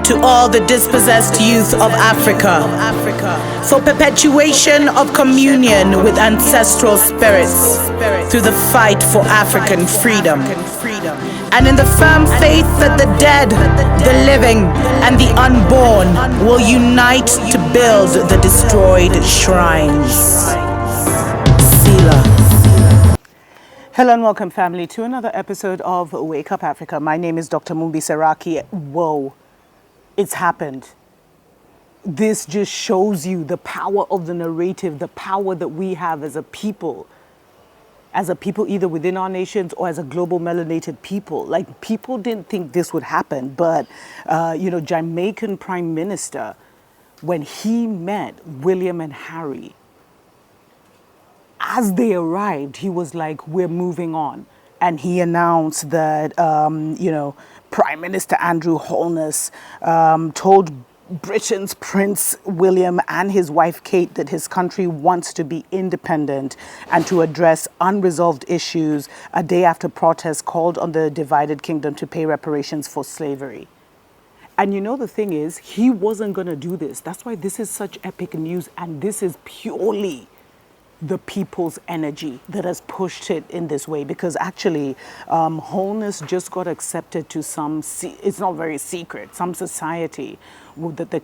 to all the dispossessed youth of Africa, for perpetuation of communion with ancestral spirits through the fight for African freedom, and in the firm faith that the dead, the living, and the unborn will unite to build the destroyed shrines. Selah. Hello and welcome, family, to another episode of Wake Up Africa. My name is Dr. Mumbi Seraki. Whoa, it's happened. This just shows you the power of the narrative, the power that we have as a people either within our nations or as a global melanated people. Like, people didn't think this would happen, but, Jamaican Prime Minister, when he met William and Harry, as they arrived, he was like, we're moving on. And he announced that, Prime Minister Andrew Holness told Britain's Prince William and his wife Kate that his country wants to be independent and to address unresolved issues a day after protests called on the divided kingdom to pay reparations for slavery. And the thing is, he wasn't going to do this. That's why this is such epic news, and this is purely the people's energy that has pushed it in this way, because actually Holness just got accepted to some, it's not very secret, some society that the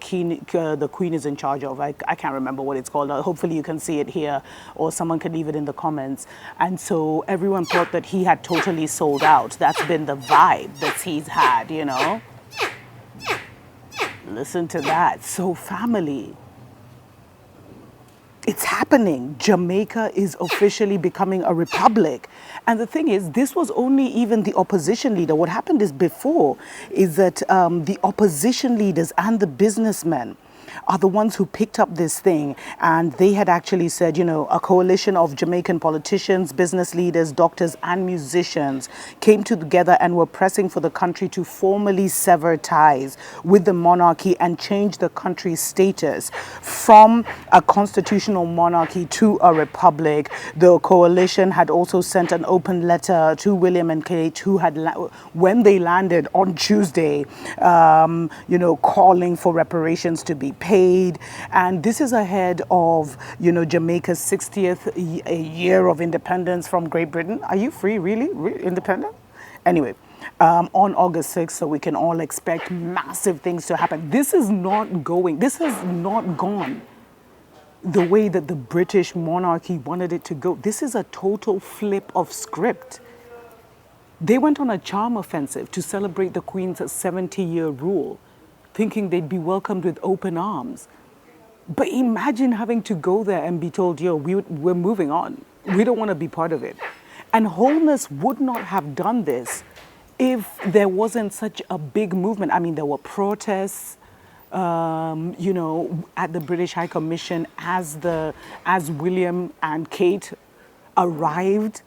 queen is in charge of. I can't remember what it's called. Hopefully you can see it here, or someone can leave it in the comments. And so everyone thought that he had totally sold out. That's been the vibe that he's had, Listen to that. So, family, it's happening. Jamaica is officially becoming a republic. And the thing is, this was only even the opposition leader. What happened is that the opposition leaders and the businessmen are the ones who picked up this thing. And they had actually said, a coalition of Jamaican politicians, business leaders, doctors, and musicians came together and were pressing for the country to formally sever ties with the monarchy and change the country's status from a constitutional monarchy to a republic. The coalition had also sent an open letter to William and Kate, who had, when they landed on Tuesday, calling for reparations to be paid. And this is ahead of, Jamaica's 60th year of independence from Great Britain. Are you free, really? Independent? Anyway, on August 6th, so we can all expect massive things to happen. This has not gone the way that the British monarchy wanted it to go. This is a total flip of script. They went on a charm offensive to celebrate the Queen's 70-year rule, thinking they'd be welcomed with open arms. But imagine having to go there and be told, we're moving on. We don't want to be part of it. And Holness would not have done this if there wasn't such a big movement. I mean, there were protests, at the British High Commission as William and Kate arrived.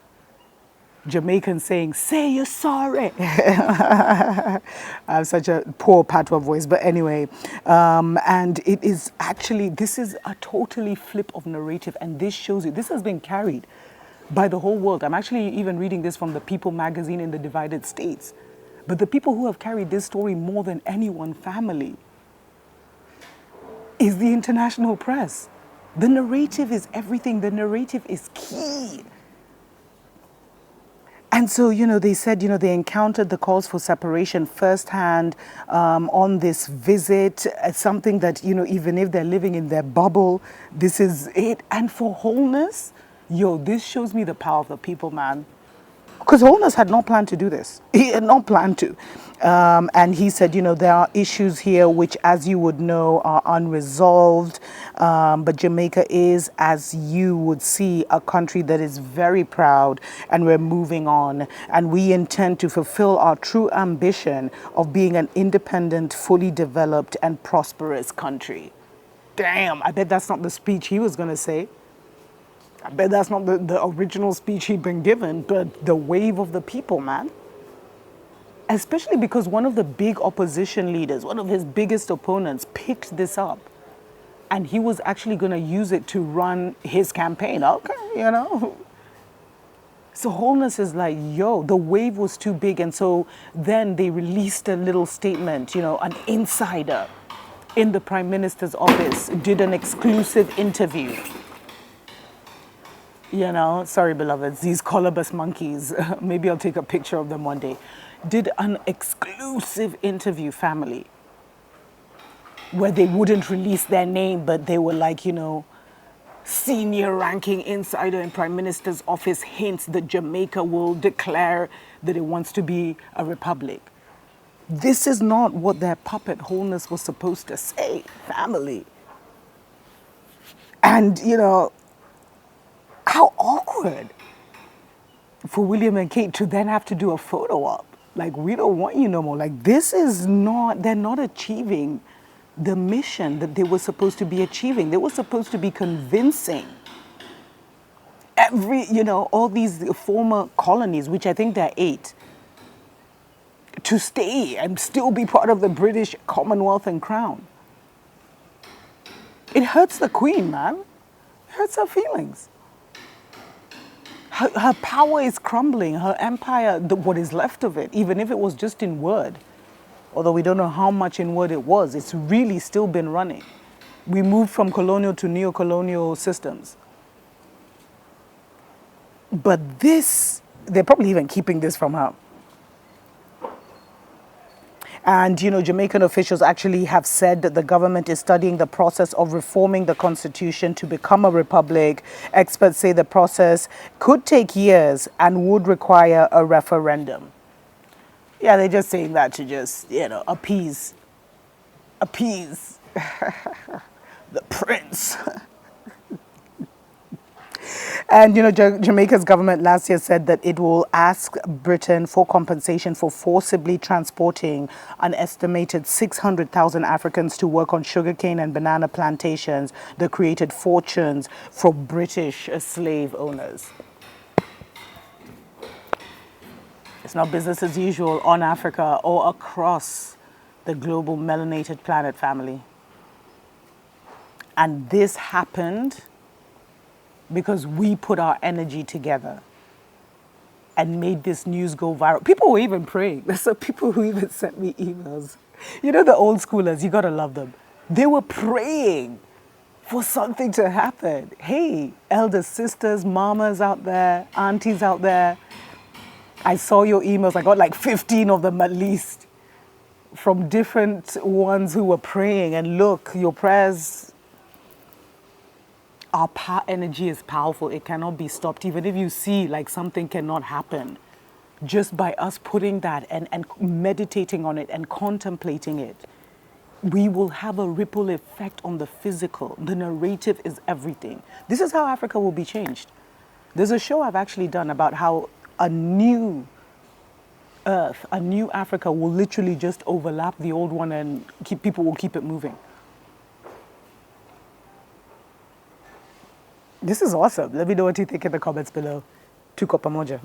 Jamaicans saying, say you're sorry. I have such a poor patois voice, but anyway. And it is actually, this is a totally flip of narrative, and this shows you, this has been carried by the whole world. I'm actually even reading this from the People magazine in the divided states. But the people who have carried this story more than any one family is the international press. The narrative is everything. The narrative is key. And so, they said, they encountered the calls for separation firsthand on this visit. Something that, even if they're living in their bubble, this is it. And for Holness, this shows me the power of the people, man. Because Holness had not planned to do this. He had not planned to. And he said, there are issues here which, as you would know, are unresolved. But Jamaica is, as you would see, a country that is very proud, and we're moving on. And we intend to fulfill our true ambition of being an independent, fully developed, and prosperous country. Damn, I bet that's not the speech he was going to say. I bet that's not the original speech he'd been given, but the wave of the people, man. Especially because one of the big opposition leaders, one of his biggest opponents, picked this up. And he was actually going to use it to run his campaign. Okay, So Wholeness is like, yo, the wave was too big. And so then they released a little statement, an insider in the Prime Minister's office did an exclusive interview. Sorry, beloveds, these colobus monkeys, maybe I'll take a picture of them one day, did an exclusive interview, family, where they wouldn't release their name, but they were like, senior ranking insider in Prime Minister's office hints that Jamaica will declare that it wants to be a republic. This is not what their puppet Wholeness was supposed to say, family. And, how awkward for William and Kate to then have to do a photo op. Like, we don't want you no more. Like, they're not achieving the mission that they were supposed to be achieving. They were supposed to be convincing all these former colonies, which I think there are 8, to stay and still be part of the British Commonwealth and Crown. It hurts the Queen, man. It hurts her feelings. Her power is crumbling. Her empire, what is left of it, even if it was just in word, although we don't know how much in word it was, it's really still been running. We moved from colonial to neo-colonial systems. But they're probably even keeping this from her. And, Jamaican officials actually have said that the government is studying the process of reforming the constitution to become a republic. Experts say the process could take years and would require a referendum. Yeah, they're just saying that to just, appease the prince. And, Jamaica's government last year said that it will ask Britain for compensation for forcibly transporting an estimated 600,000 Africans to work on sugarcane and banana plantations that created fortunes for British slave owners. It's not business as usual on Africa or across the global melanated planet, family. And this happened because we put our energy together and made this news go viral. People were even praying. There's some people who even sent me emails. The old schoolers, you gotta love them. They were praying for something to happen. Hey, elder sisters, mamas out there, aunties out there, I saw your emails. I got like 15 of them at least from different ones who were praying. And look, your prayers, our energy is powerful. It cannot be stopped. Even if you see like something cannot happen, just by us putting that and meditating on it and contemplating it, we will have a ripple effect on the physical. The narrative is everything. This is how Africa will be changed. There's a show I've actually done about how a new earth, a new Africa will literally just overlap the old one and people will keep it moving. This is awesome. Let me know what you think in the comments below. Tuko pamoja.